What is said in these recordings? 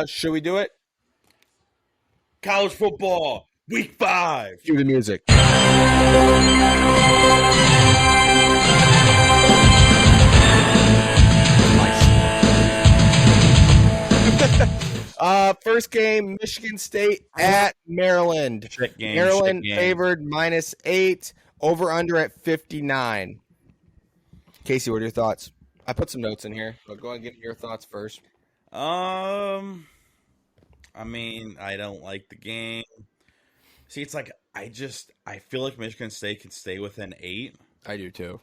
Should we do it? College football, week 5. Cue the music. First game, Michigan State at Maryland. Maryland favored -8, over under at 59. Casey, what are your thoughts? I put some notes in here, but go ahead and give your thoughts first. I mean, I don't like the game. See, it's like I feel like Michigan State can stay within 8. I do too.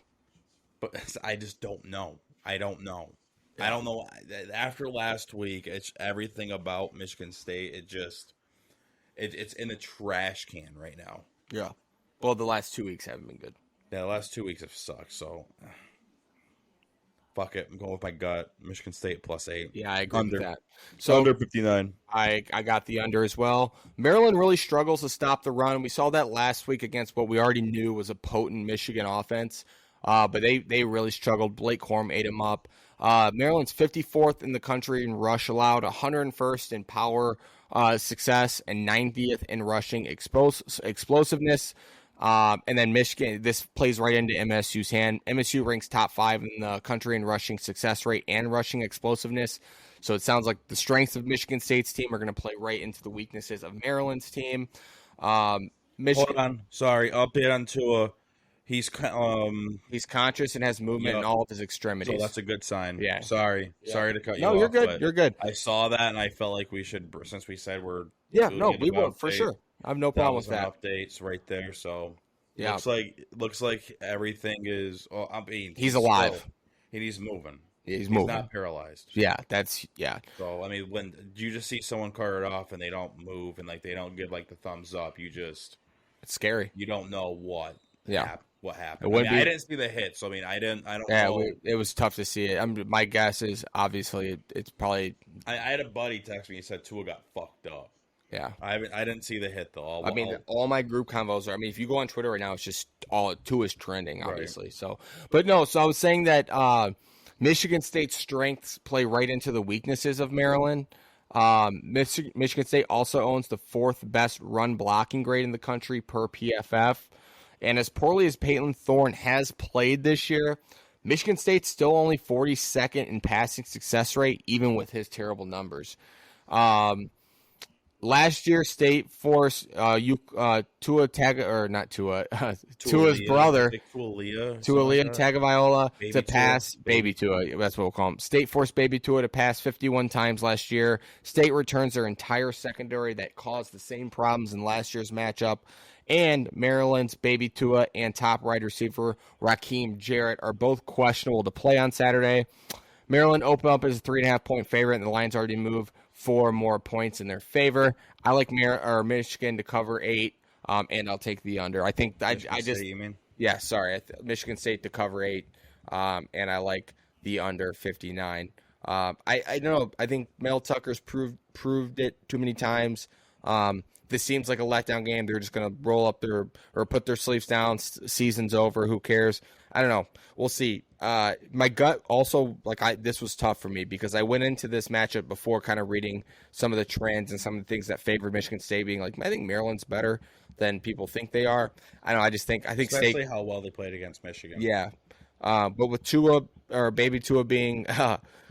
But I just don't know. I don't know. Yeah. I don't know. After last week, it's everything about Michigan State. It's in the trash can right now. Yeah. Well, the last 2 weeks haven't been good. Yeah, the last 2 weeks have sucked. So, fuck it. I'm going with my gut. Michigan State +8. Yeah, I agree with that. So under 59. I got the under as well. Maryland really struggles to stop the run. We saw that last week against what we already knew was a potent Michigan offense. But they really struggled. Blake Corum ate them up. Maryland's 54th in the country in rush allowed, 101st in power success, and 90th in rushing explosiveness. And then Michigan, this plays right into MSU's hand. MSU ranks top 5 in the country in rushing success rate and rushing explosiveness. So it sounds like the strengths of Michigan State's team are going to play right into the weaknesses of Maryland's team. Hold on. Sorry. Update on Tua. He's conscious and has movement in all of his extremities. So that's a good sign. Yeah. Sorry to cut you off. No, you're good. You're good. I saw that and I felt like we should, since we said we're we will for sure. I have no problem with that. Updates right there. So yeah, looks like everything is. Well, I mean, he's alive. He's moving. He's moving. He's not paralyzed. Yeah. So I mean, when you just see someone carted off and they don't move and like they don't give like the thumbs up, it's scary. You don't know what. Yeah. What happened? I don't see the hit, so I mean, I don't know. It was tough to see it. My guess is obviously it's probably. I had a buddy text me. He said Tua got fucked up. Yeah, I didn't see the hit though. All my group convos are. I mean, if you go on Twitter right now, it's just all Tua's trending, obviously. Right. So I was saying that Michigan State's strengths play right into the weaknesses of Maryland. Michigan State also owns the 4th best run blocking grade in the country per PFF. And as poorly as Peyton Thorne has played this year, Michigan State's still only 42nd in passing success rate, even with his terrible numbers. Last year, State forced Tua's brother, Tualia Tagovailoa, to pass Baby Tua. That's what we'll call him. State forced Baby Tua to pass 51 times last year. State returns their entire secondary that caused the same problems in last year's matchup. And Maryland's Baby Tua and top wide receiver Raheem Jarrett are both questionable to play on Saturday. Maryland opened up as a 3.5-point favorite, and the Lions already moved 4 more points in their favor. I like Michigan to cover 8, and I'll take the under. I think Michigan State to cover 8, and I like the under 59. I don't know. I think Mel Tucker's proved it too many times. This seems like a letdown game. They're just going to roll up or put their sleeves down. Season's over. Who cares? I don't know. We'll see. My gut also, this was tough for me because I went into this matchup before kind of reading some of the trends and some of the things that favored Michigan State, being like, I think Maryland's better than people think they are. I don't know. I think especially State, how well they played against Michigan. Yeah. But with Tua or Baby Tua being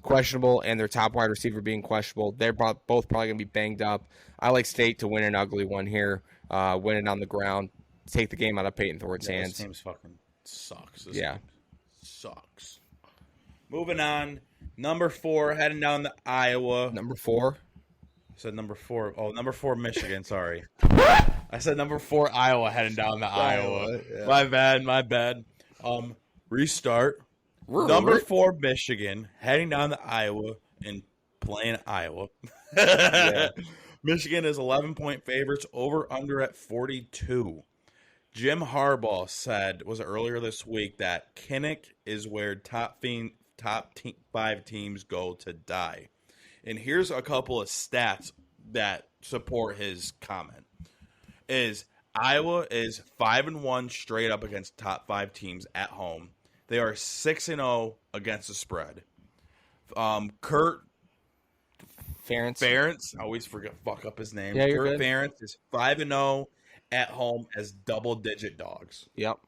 questionable and their top wide receiver being questionable, they're both probably going to be banged up. I like State to win an ugly one here, win it on the ground, take the game out of Peyton Thorne's hands. This game's fucking sucks. This game sucks. Moving on, number 4 heading down to Iowa. Number 4? I said number 4. Oh, number 4 Michigan. Sorry, I said number 4 Iowa heading down to Iowa. Yeah. My bad. Restart. Number 4 Michigan heading down to Iowa and playing Iowa. Yeah. Michigan is 11-point favorites, over under at 42. Jim Harbaugh said, was it earlier this week, that Kinnick is where top 5 teams go to die. And here's a couple of stats that support his comment. Iowa is 5-1 straight up against top 5 teams at home. They are 6-0 against the spread. Kurt Ferentz. I always fuck up his name. Yeah, you're Kurt good. Ferentz is 5-0 at home as double-digit dogs. Yep.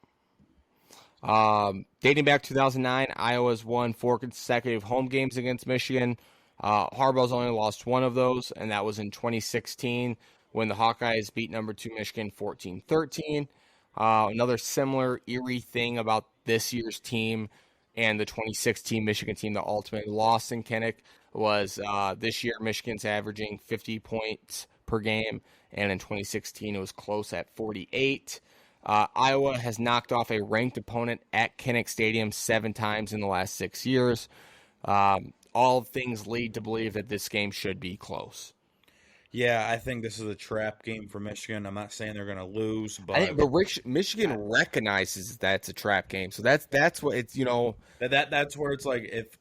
Dating back 2009, Iowa's won 4 consecutive home games against Michigan. Harbaugh's only lost one of those, and that was in 2016 when the Hawkeyes beat number 2 Michigan 14-13. Another similar eerie thing about this year's team and the 2016 Michigan team that ultimately lost in Kinnick was this year Michigan's averaging 50 points per game, and in 2016 it was close at 48. Iowa has knocked off a ranked opponent at Kinnick Stadium 7 times in the last 6 years. All things lead to believe that this game should be close. Yeah, I think this is a trap game for Michigan. I'm not saying they're going to lose, but Michigan recognizes that's a trap game, so that's what it's that's where it's like if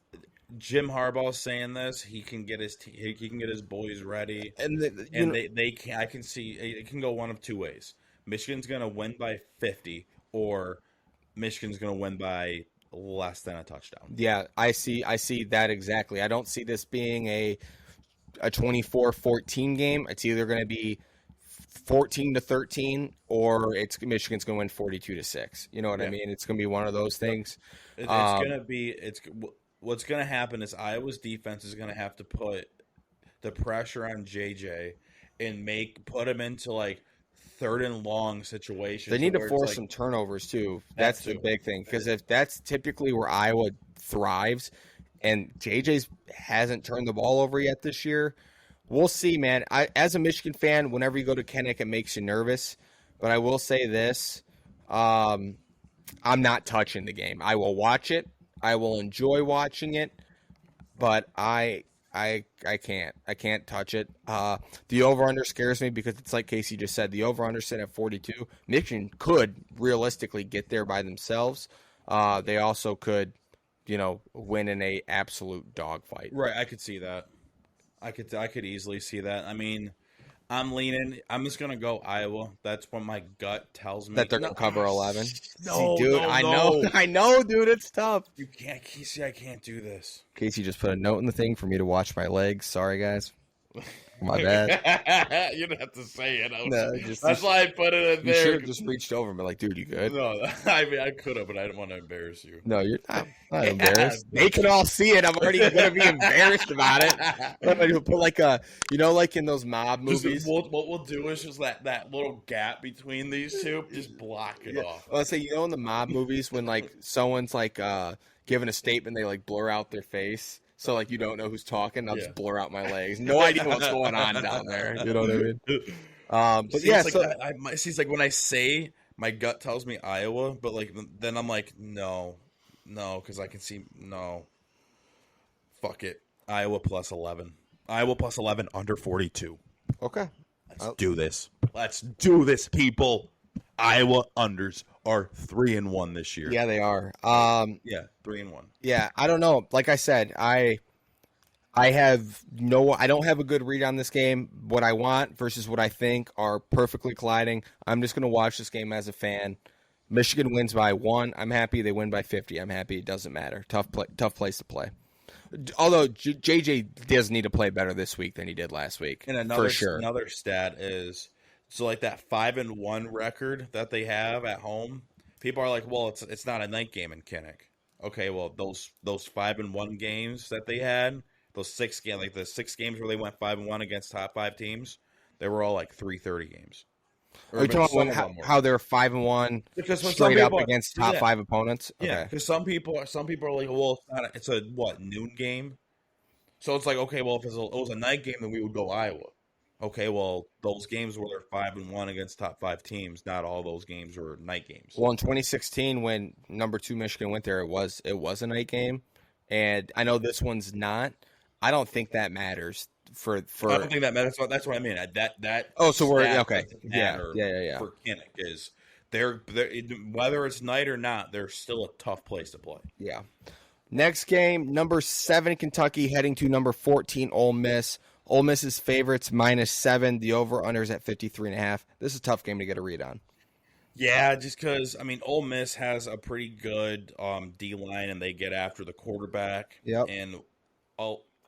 Jim Harbaugh's saying this, he can get his boys ready, and they can. I can see it can go one of two ways. Michigan's going to win by 50, or Michigan's going to win by less than a touchdown. Yeah, I see that exactly. I don't see this being a 24-14 game. It's either going to be 14-13 or Michigan's going to win 42-6. You know what I mean? It's going to be one of those things. What's going to happen is Iowa's defense is going to have to put the pressure on JJ and put him into like 3rd and long situations. They need to force some turnovers too. That's the big thing, because if that's typically where Iowa thrives, and JJ hasn't turned the ball over yet this year, we'll see, man. As a Michigan fan, whenever you go to Kinnick, it makes you nervous. But I will say this: I'm not touching the game. I will watch it. I will enjoy watching it, but I can't touch it. The over-under scares me because it's like Casey just said. The over-under set at 42. Michigan could realistically get there by themselves. They also could, win in a absolute dogfight. Right, I could see that. I could easily see that. I mean, I'm just gonna go Iowa. That's what my gut tells me. That they're gonna cover 11. No, See, dude, no, I know, dude. It's tough. You can't, Casey. I can't do this. Casey just put a note in the thing for me to watch my legs. Sorry, guys. My bad. You don't have to say it. That's why I put it in there. You should have just reached over and been like, dude, you good? No, I mean, I could have, but I didn't want to embarrass you. No, you're not embarrassed. They can all see it. I'm already going to be embarrassed about it. I'm going to put like like in those mob movies. What we'll do is just that little gap between these two, just block it off. Well, I say, in the mob movies when like someone's like giving a statement, they like blur out their face. So, like, you don't know who's talking. I'll just blur out my legs. No idea what's going on down there. You know what I mean? But yeah, it's like when I say my gut tells me Iowa, but like then I'm like, no, because I can see fuck it. Iowa plus 11. Iowa plus 11 under 42. Okay. Let's do this. Let's do this, people. Iowa unders are 3-1 this year. Yeah, they are. 3-1. Yeah, I don't know. Like I said, I don't have a good read on this game. What I want versus what I think are perfectly colliding. I'm just going to watch this game as a fan. Michigan wins by 1. I'm happy. They win by 50. I'm happy. It doesn't matter. Tough place to play. Although JJ does need to play better this week than he did last week. And for sure. Another stat is, so like that 5-1 record that they have at home, people are like, well, it's not a night game in Kinnick. Okay, well, those 5-1 games that they had, those 6 games, like the 6 games where they went 5-1 against top 5 teams, they were all like 3:30 games. Are you talking about how they're 5-1 straight up against top 5 opponents? Yeah, Okay. because some people are like, well, it's a noon game, so it's like, okay, well, if it was a night game, then we would go Iowa. Okay, well, those games where they're 5-1 against top 5 teams, not all those games were night games. Well, in 2016, when number 2 Michigan went there, it was a night game, and I know this one's not. I don't think that matters for. I don't think that matters. That's what I mean. That. Oh, so we're okay. Yeah. For Kinnick is they're whether it's night or not, they're still a tough place to play. Yeah. Next game, number 7 Kentucky heading to number 14 Ole Miss. Ole Miss's favorites -7. The over/under is at 53.5. This is a tough game to get a read on. Yeah, just because Ole Miss has a pretty good D line, and they get after the quarterback. Yep. And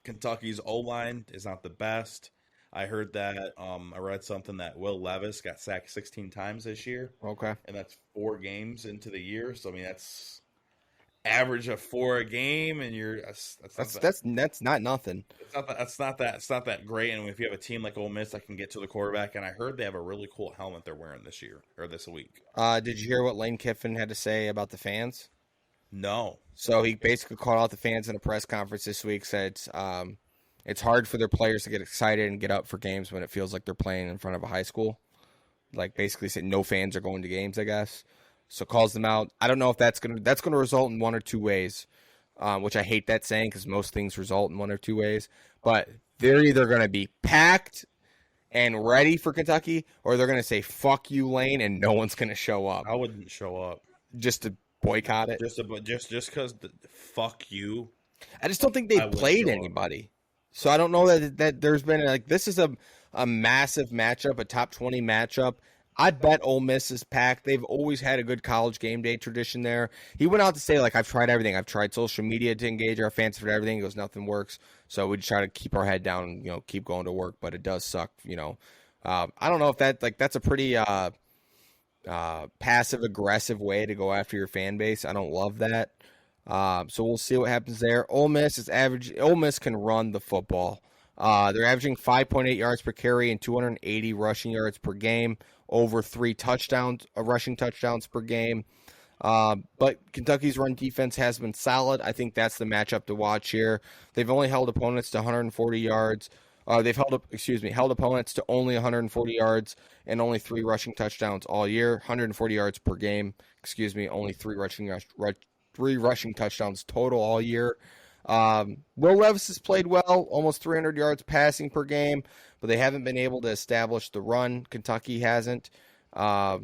Kentucky's O-line is not the best. I heard that I read something that Will Levis got sacked 16 times this year. Okay. And that's 4 games into the year. So I mean that's average of 4 a game, and that's not nothing. It's not that great. And if you have a team like Ole Miss that can get to the quarterback, and I heard they have a really cool helmet they're wearing this year or this week. Did you hear what Lane Kiffin had to say about the fans? No. So he basically called out the fans in a press conference this week. Said it's hard for their players to get excited and get up for games when it feels like they're playing in front of a high school. Like basically said, no fans are going to games, I guess. So calls them out. I don't know if that's gonna result in one or two ways, which I hate that saying because most things result in one or two ways. But they're either gonna be packed and ready for Kentucky, or they're gonna say "fuck you, Lane," and no one's gonna show up. I wouldn't show up Just to boycott it. Just because fuck you. I just don't think they've played anybody. So I don't know that there's been this is a massive matchup, a top 20 matchup. I'd bet Ole Miss is packed. They've always had a good college game day tradition there. He went out to say, I've tried everything. I've tried social media to engage our fans for everything. He goes, nothing works. So we just try to keep our head down and, keep going to work. But it does suck, I don't know if that's a pretty passive-aggressive way to go after your fan base. I don't love that. So we'll see what happens there. Ole Miss can run the football. They're averaging 5.8 yards per carry and 280 rushing yards per game, over 3 rushing touchdowns per game. But Kentucky's run defense has been solid. I think that's the matchup to watch here. They've only held opponents to 140 yards. They've held opponents to only 140 yards and only 3 rushing touchdowns all year. 140 yards per game. Only 3 rushing touchdowns total all year. Will Levis has played well, almost 300 yards passing per game, but they haven't been able to establish the run. Kentucky hasn't. So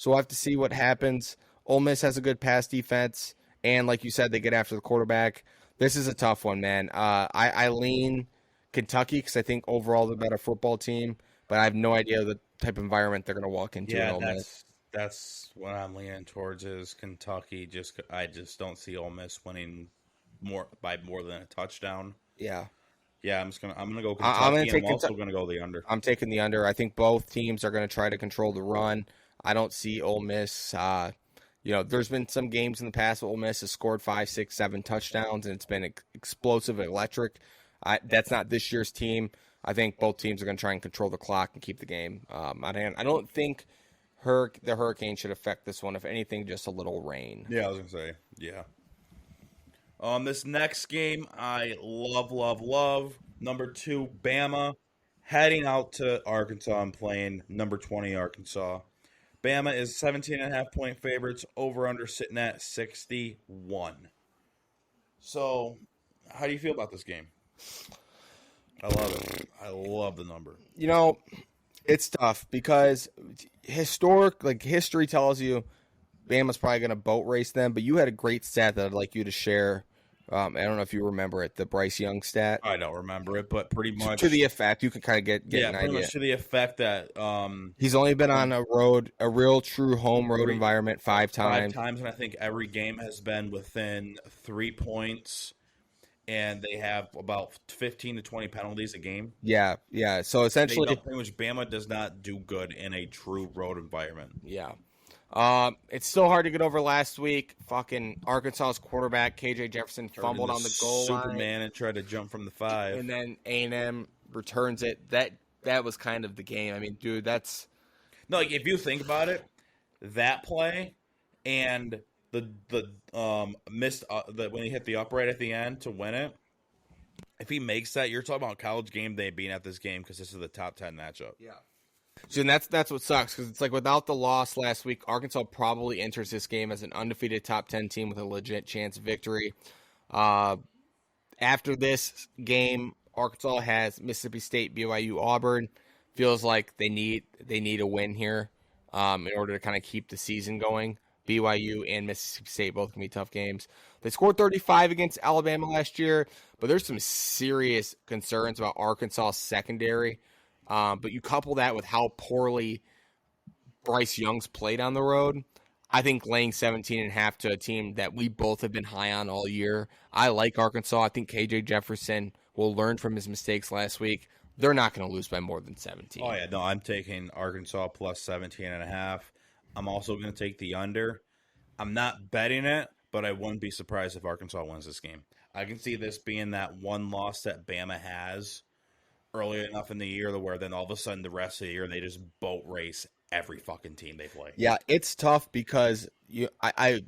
we'll have to see what happens. Ole Miss has a good pass defense, and like you said, they get after the quarterback. This is a tough one, man. I lean Kentucky because I think overall they're a better football team, but I have no idea the type of environment they're going to walk into in Ole Miss. That's what I'm leaning towards is Kentucky. I just don't see Ole Miss winning by more than a touchdown. Yeah. Yeah, I'm gonna go Kentucky. I'm also gonna go the under. I'm taking the under. I think both teams are gonna try to control the run. I don't see Ole Miss. There's been some games in the past where Ole Miss has scored 5, 6, 7 touchdowns, and it's been explosive and electric. That's not this year's team. I think both teams are gonna try and control the clock and keep the game. I don't think the hurricane should affect this one. If anything, just a little rain. Yeah, I was gonna say yeah. This next game, I love. Number 2, Bama, heading out to Arkansas and playing number 20 Arkansas. Bama is 17.5-point favorites, over-under sitting at 61. So, how do you feel about this game? I love it. I love the number. It's tough because history tells you Bama's probably going to boat race them, but you had a great stat that I'd like you to share. I don't know if you remember it, the Bryce Young stat. I don't remember it, but pretty much to the effect you can kind of get an idea. Pretty much to the effect that he's only been on a real true home road environment 5 times. 5 times, and I think every game has been within 3 points, and they have about 15 to 20 penalties a game. Yeah. So essentially, pretty much Bama does not do good in a true road environment. Yeah. It's still hard to get over last week. Fucking Arkansas's quarterback, KJ Jefferson, fumbled on the goal line. Superman and tried to jump from the 5. And then A&M returns it. That was kind of the game. I mean, dude, that's... No, if you think about it, that play and the missed when he hit the upright at the end to win it, if he makes that, you're talking about college game day being at this game because this is the top 10 matchup. Yeah. So and that's what sucks because it's without the loss last week, Arkansas probably enters this game as an undefeated top 10 team with a legit chance of victory. After this game, Arkansas has Mississippi State, BYU, Auburn. Feels like they need a win here in order to kind of keep the season going. BYU and Mississippi State both can be tough games. They scored 35 against Alabama last year, but there's some serious concerns about Arkansas secondary. But you couple that with how poorly Bryce Young's played on the road, I think laying 17.5 to a team that we both have been high on all year. I like Arkansas. I think KJ Jefferson will learn from his mistakes last week. They're not going to lose by more than 17. Oh, yeah. No, I'm taking Arkansas plus 17.5. I'm also going to take the under. I'm not betting it, but I wouldn't be surprised if Arkansas wins this game. I can see this being that one loss that Bama has early enough in the year to where then all of a sudden the rest of the year they just boat race every fucking team they play. Yeah, it's tough because the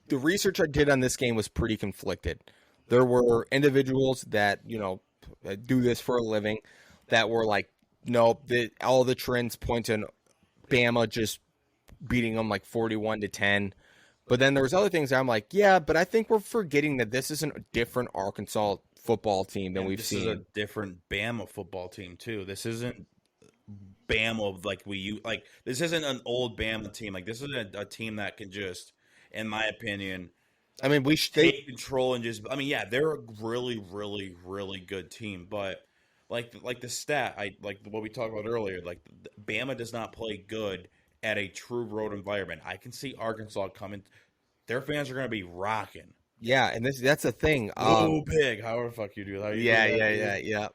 research I did on this game was pretty conflicted. There were individuals that, do this for a living that were like, nope, all the trends point to Bama just beating them like 41-10. But then there was other things that I'm like, yeah, but I think we're forgetting that this is a different Arkansas football team than we've seen. This is a different Bama football team too. This isn't Bama like this isn't an old Bama team. Like this is a team that can just, in my opinion, we take control and just. Yeah, they're a really, really, really good team. But like the stat, like what we talked about earlier. Like Bama does not play good at a true road environment. I can see Arkansas coming. Their fans are going to be rocking. Yeah, and that's the thing. Big, however the fuck you do that. Yeah.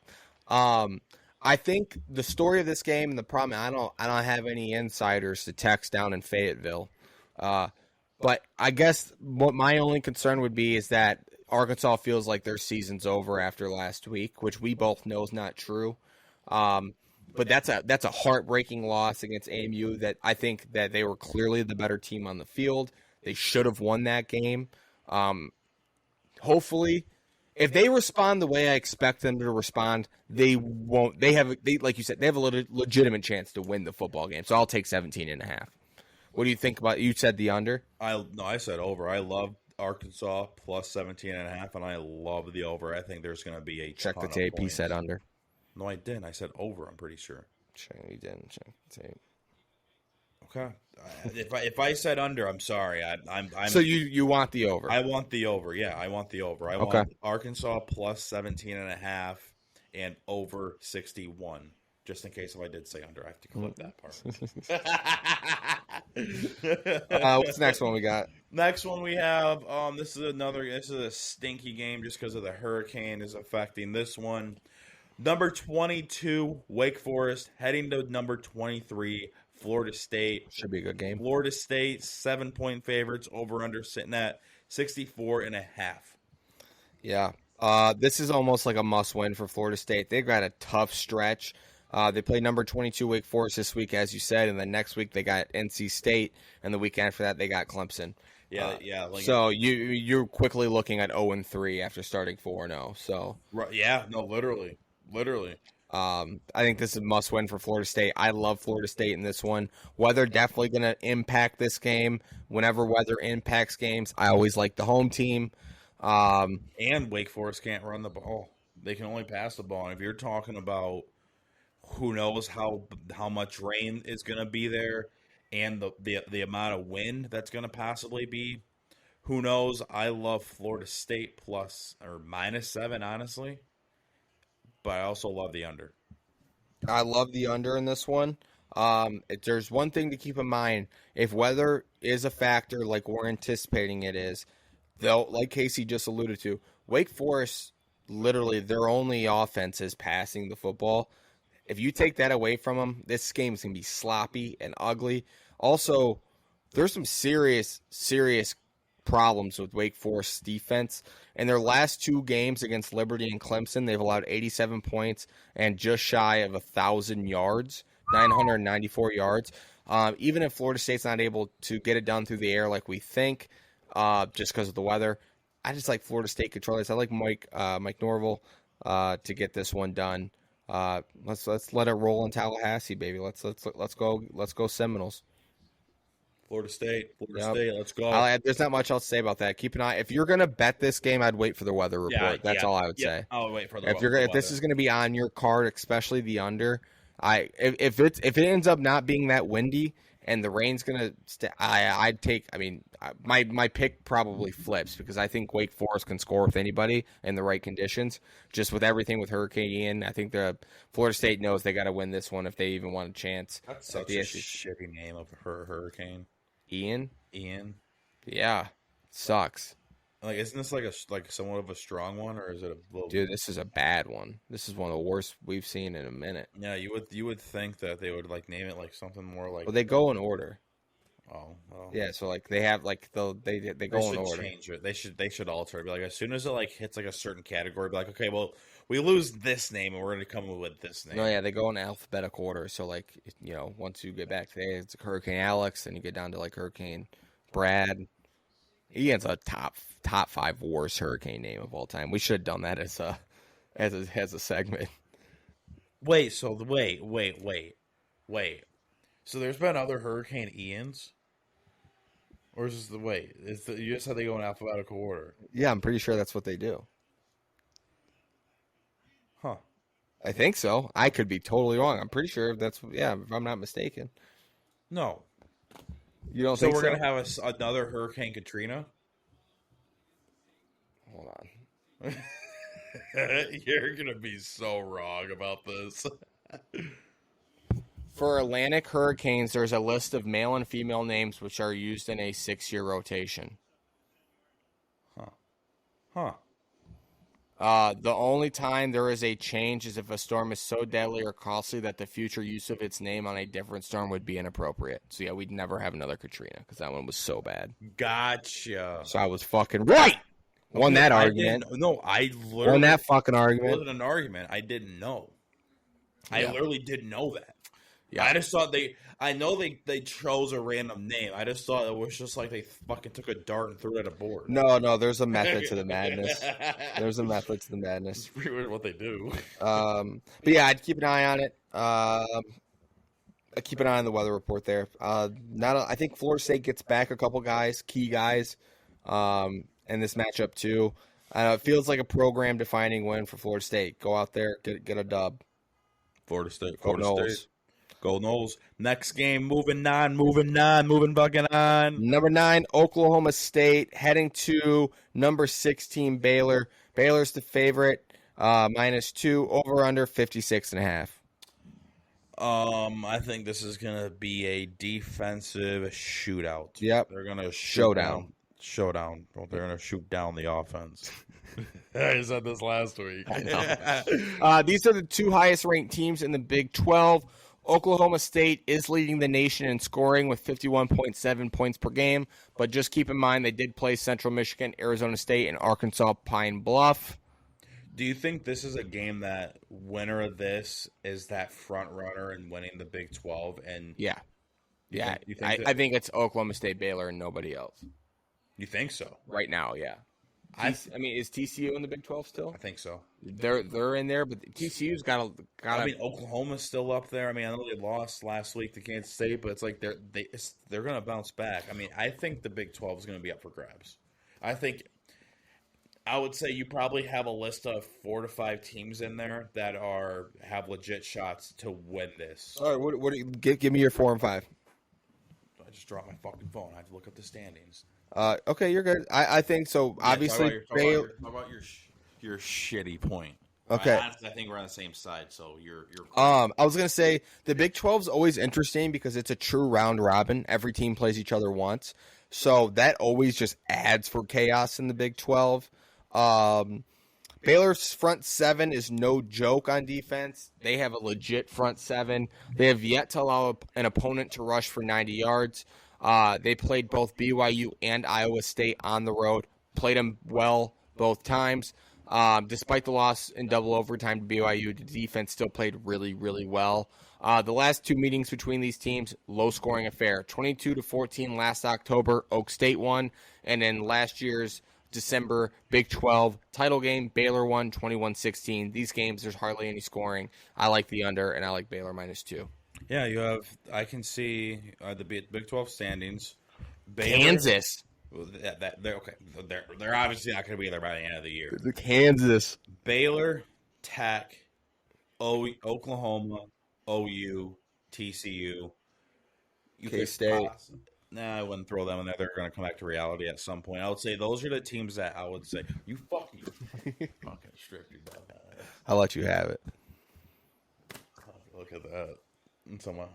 I think the story of this game and the problem, I don't have any insiders to text down in Fayetteville. But I guess what my only concern would be is that Arkansas feels like their season's over after last week, which we both know is not true. But that's a heartbreaking loss against AMU that I think that they were clearly the better team on the field. They should have won that game. Hopefully, if they respond the way I expect them to respond, they won't. Like you said, they have a legitimate chance to win the football game. So I'll take 17.5. What do you think about? You said the under. I said over. I love Arkansas plus 17.5, and I love the over. I think there's going to be a check the tape. He said under. No, I didn't. I said over. I'm pretty sure. You didn't check the tape. Okay. If I said under, I'm sorry. I'm. So you want the over? I want the over. Yeah, I want the over. I want Arkansas plus 17.5 and over 61. Just in case if I did say under, I have to clip that part. What's the next one we got? Next one we have. This is a stinky game just because of the hurricane is affecting this one. Number 22, Wake Forest, heading to number 23, Florida State. Should be a good game. Florida State, 7-point favorites, over-under sitting at 64.5. Yeah. This is almost like a must-win for Florida State. They've got a tough stretch. They play number 22 Wake Forest this week, as you said, and then next week they got NC State, and the week after that they got Clemson. So you're quickly looking at 0-3 after starting 4-0. So literally. I think this is a must-win for Florida State. I love Florida State in this one. Weather definitely going to impact this game. Whenever weather impacts games, I always like the home team. And Wake Forest can't run the ball; they can only pass the ball. And if you're talking about who knows how much rain is going to be there, and the amount of wind that's going to possibly be, who knows? I love Florida State plus or -7, honestly. But I also love the under. I love the under in this one. There's one thing to keep in mind. If weather is a factor like we're anticipating it is, though, like Casey just alluded to, Wake Forest, literally their only offense is passing the football. If you take that away from them, this game's going to be sloppy and ugly. Also, there's some serious problems with Wake Forest's defense. In their last two games against Liberty and Clemson, they've allowed 87 points and just shy of 1,000 yards, 994 yards. Even if Florida State's not able to get it done through the air like we think, just because of the weather, I just like Florida State controllers. I like Mike Norvell to get this one done. Let's let it roll in Tallahassee, baby. Let's go Seminoles. Florida State, let's go. There's not much else to say about that. Keep an eye. If you're gonna bet this game, I'd wait for the weather report. That's all I would say. I'll wait for the. If this is gonna be on your card, especially the under, if it ends up not being that windy and the rain's gonna, I'd take. I mean, my pick probably flips because I think Wake Forest can score with anybody in the right conditions. Just with everything with Hurricane Ian, I think the Florida State knows they got to win this one if they even want a chance. That's such a shitty name of her hurricane. Ian? Ian. Yeah. Sucks. Like, isn't this like somewhat of a strong one, or is it a little? Dude, this is a bad one. This is one of the worst we've seen in a minute. Yeah, you would think that they would like name it like something more like. Well, they go in order. Oh, well. Yeah, so like they have like they go in order. Change it. They should alter it. Be like, as soon as it like hits like a certain category, be like, okay, well, we lose this name and we're gonna come up with this name. No, yeah, they go in alphabetical order. So like once you get back to it's Hurricane Alex, then you get down to like Hurricane Brad. Ian's a top 5 worst hurricane name of all time. We should have done that as a segment. Wait. So there's been other Hurricane Ians. Or is this you just said they go in alphabetical order? Yeah, I'm pretty sure that's what they do. Huh. I think so. I could be totally wrong. I'm pretty sure if I'm not mistaken. No. You don't so think we're so? Going to have another Hurricane Katrina? Hold on. You're going to be so wrong about this. For Atlantic hurricanes, there's a list of male and female names which are used in a 6-year rotation. Huh. The only time there is a change is if a storm is so deadly or costly that the future use of its name on a different storm would be inappropriate. So yeah, we'd never have another Katrina because that one was so bad. Gotcha. So I was fucking right. Won that argument. I literally won that fucking argument. It wasn't an argument. I didn't know. I literally didn't know that. Yeah. I just thought I know they chose a random name. I just thought it was just like they fucking took a dart and threw it at a board. No, there's a method to the madness. There's a method to the madness. It's pretty weird what they do. But yeah, I'd keep an eye on it. I keep an eye on the weather report there. I think Florida State gets back a couple guys, key guys, in this matchup too. It feels like a program-defining win for Florida State. Go out there, get a dub. Florida State. Go Noles. Go Noles. Next game, moving fucking on. Number 9, Oklahoma State, heading to number 16, Baylor. Baylor's the favorite, -2, over/under 56.5. I think this is gonna be a defensive shootout. Yep. They're gonna showdown. They're gonna shoot down the offense. I said this last week. These are the 2 highest ranked teams in the Big 12. Oklahoma State is leading the nation in scoring with 51.7 points per game, but just keep in mind they did play Central Michigan, Arizona State, and Arkansas Pine Bluff. Do you think this is a game that winner of this is that front runner in winning the Big 12? And yeah, I think it's Oklahoma State, Baylor, and nobody else. You think so? Right now, yeah. I mean, is TCU in the Big 12 still? I think so. They're in there, but TCU's got. I mean, Oklahoma's still up there. I mean, I know they lost last week to Kansas State, but it's like they're going to bounce back. I mean, I think the Big 12 is going to be up for grabs. I would say you probably have a list of 4 to 5 teams in there that have legit shots to win this. All right, what do you give me your 4 and 5? I just dropped my fucking phone. I have to look up the standings. Okay, you're good. I think so. Obviously, talk about your shitty point. Okay. I think we're on the same side. So you're. I was gonna say the Big 12 is always interesting because it's a true round robin. Every team plays each other once, so that always just adds for chaos in the Big 12. Baylor's front 7 is no joke on defense. They have a legit front 7. They have yet to allow an opponent to rush for 90 yards. They played both BYU and Iowa State on the road, played them well both times. Despite the loss in double overtime to BYU, the defense still played really, really well. The last 2 meetings between these teams, low-scoring affair. 22-14 last October, Oak State won, and then last year's December Big 12 title game, Baylor won 21-16. These games, there's hardly any scoring. I like the under, and I like Baylor -2. Yeah, you have. I can see the Big 12 standings. Baylor, Kansas. They're okay. They're obviously not going to be there by the end of the year. Kansas, Baylor, Tech, Oklahoma, OU, TCU, K-State. Nah, I wouldn't throw them in there. They're going to come back to reality at some point. I would say those are the teams that I would say you fucking stripped your dog. I'll let you have it. Look at that. Someone.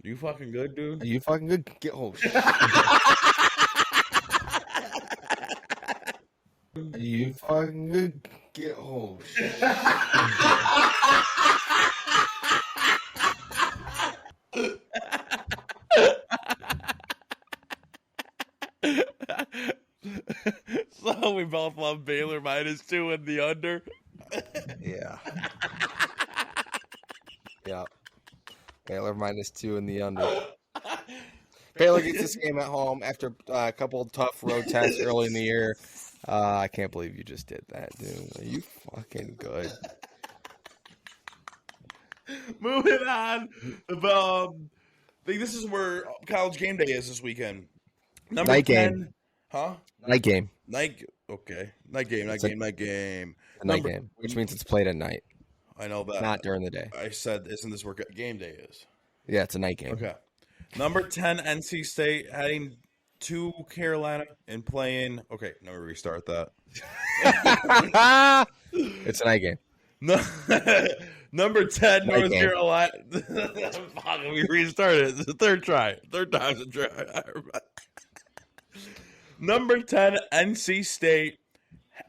You fucking good, dude? Are you fucking good? Get home. Are you fucking good? Get home. So we both love Baylor -2 in the under. Yeah. Yeah. Baylor -2 in the under. Baylor gets this game at home after a couple of tough road tests early in the year. I can't believe you just did that, dude. Are you fucking good? Moving on. I think this is where college game day is this weekend. Number Night 10. game. Huh? Night game. Okay. Night game. A night game, which means it's played at night. I know that. Not during the day. I said, isn't this where game day is? Yeah, it's a night game. Okay. Number 10, NC State heading to Carolina and playing. Okay, let me restart that. It's a night game. No, number 10, Night North game. Carolina. Fuck, we restarted. It's the third try. Third time's a try. Number 10, NC State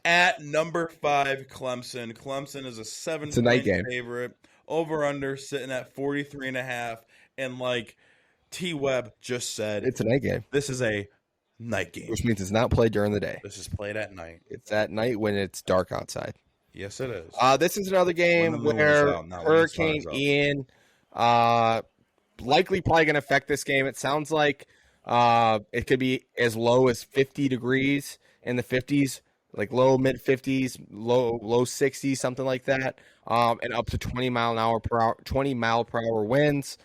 at number 5, Clemson. Clemson is a 7-point favorite. Over-under sitting at 43.5. And like T-Web just said, It's a night game. This is a night game. Which means it's not played during the day. This is played at night. It's at night when it's dark outside. Yes, it is. This is another game where Hurricane Ian likely probably going to affect this game. It sounds like it could be as low as 50 degrees in the 50s, like low mid 50s, low 60s, something like that, and up to 20 mile per hour winds.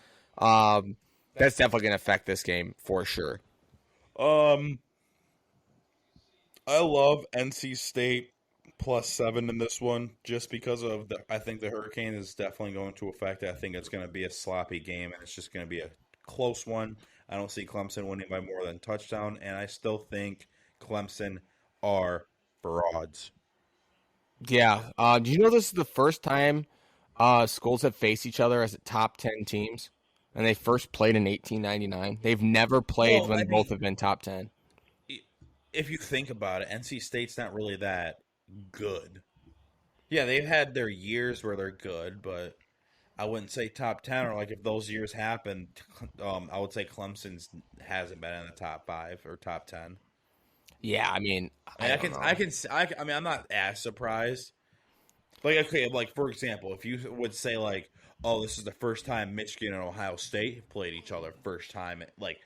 That's definitely going to affect this game for sure. I love NC State +7 in this one just because of I think the Hurricane is definitely going to affect it. I think it's going to be a sloppy game and it's just going to be a close one. I don't see Clemson winning by more than a touchdown, and I still think Clemson are frauds. Yeah. Do you know this is the first time schools have faced each other as top 10 teams? And they first played in 1899. They've never played when both have been top 10. If you think about it, NC State's not really that good. Yeah, they've had their years where they're good, but I wouldn't say top 10. Or like if those years happened, I would say Clemson's hasn't been in the top 5 or top 10. Yeah, I mean, I mean, I'm not as surprised. Like, okay, like for example, if you would say like, oh, this is the first time Michigan and Ohio State have played each other, first time, like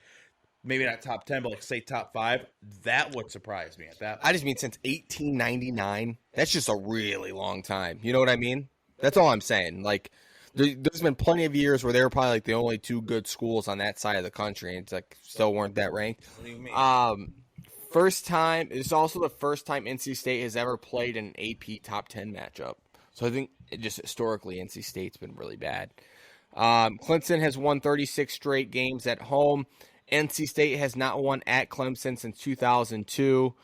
maybe not top 10, but like say top 5, that would surprise me at that point. I just mean since 1899, that's just a really long time. You know what I mean? That's all I'm saying. Like, there's been plenty of years where they were probably like the only two good schools on that side of the country, and it's like still weren't that ranked. What do you mean? First time. It's also the first time NC State has ever played an AP top 10 matchup. So I think just historically, NC State's been really bad. Clemson has won 36 straight games at home. NC State has not won at Clemson since 2002.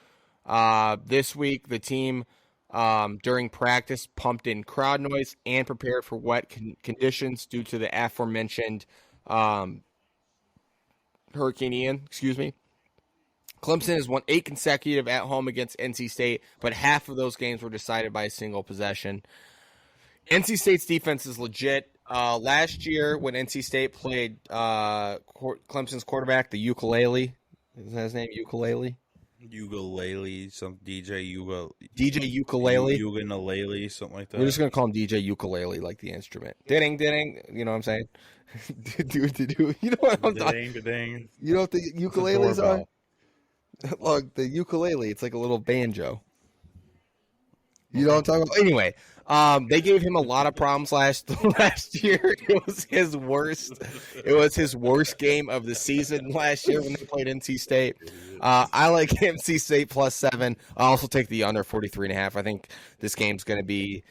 This week, the team, during practice, pumped in crowd noise and prepared for wet conditions due to the aforementioned Hurricane Ian. Clemson has won 8 consecutive at home against NC State, but half of those games were decided by a single possession. NC State's defense is legit. Last year, when NC State played Clemson's quarterback, the Ukulele, is that his name? Ukulele, some DJ Ukulele, Ukulele, something like that. We're just gonna call him DJ Ukulele, like the instrument. Ding, you know what I'm saying? You know what I'm talking? Ding. You know what the ukuleles are? Look, the ukulele, it's like a little banjo. You know what I'm talking about? Anyway, they gave him a lot of problems last year. It was his worst. It was his worst game of the season last year when they played NC State. I like NC State +7. I also take the under 43.5. I think this game's going to be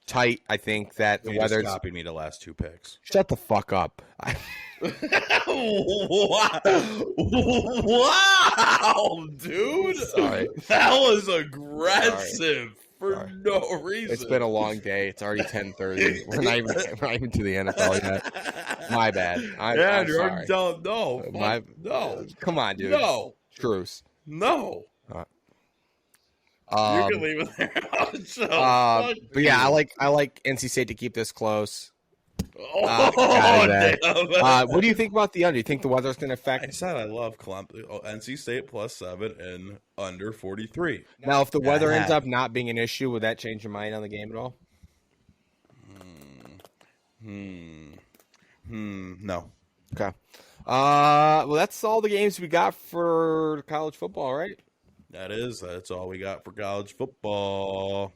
tight. I think that the weather's copied me the last 2 picks. Shut the fuck up. Wow, dude! Sorry, that was aggressive for no reason. It's been a long day. It's already 10:30. We're not even to the NFL yet. My bad. I'm sorry. No. Come on, dude. No. Truce. No. You can leave it there. But yeah, I like NC State to keep this close. Damn. What do you think about the under? Do you think the weather's going to affect? I said I love NC State +7 and under 43. Now, if the weather ends up not being an issue, would that change your mind on the game at all? No. Okay. Well, that's all the games we got for college football, right? That's all we got for college football.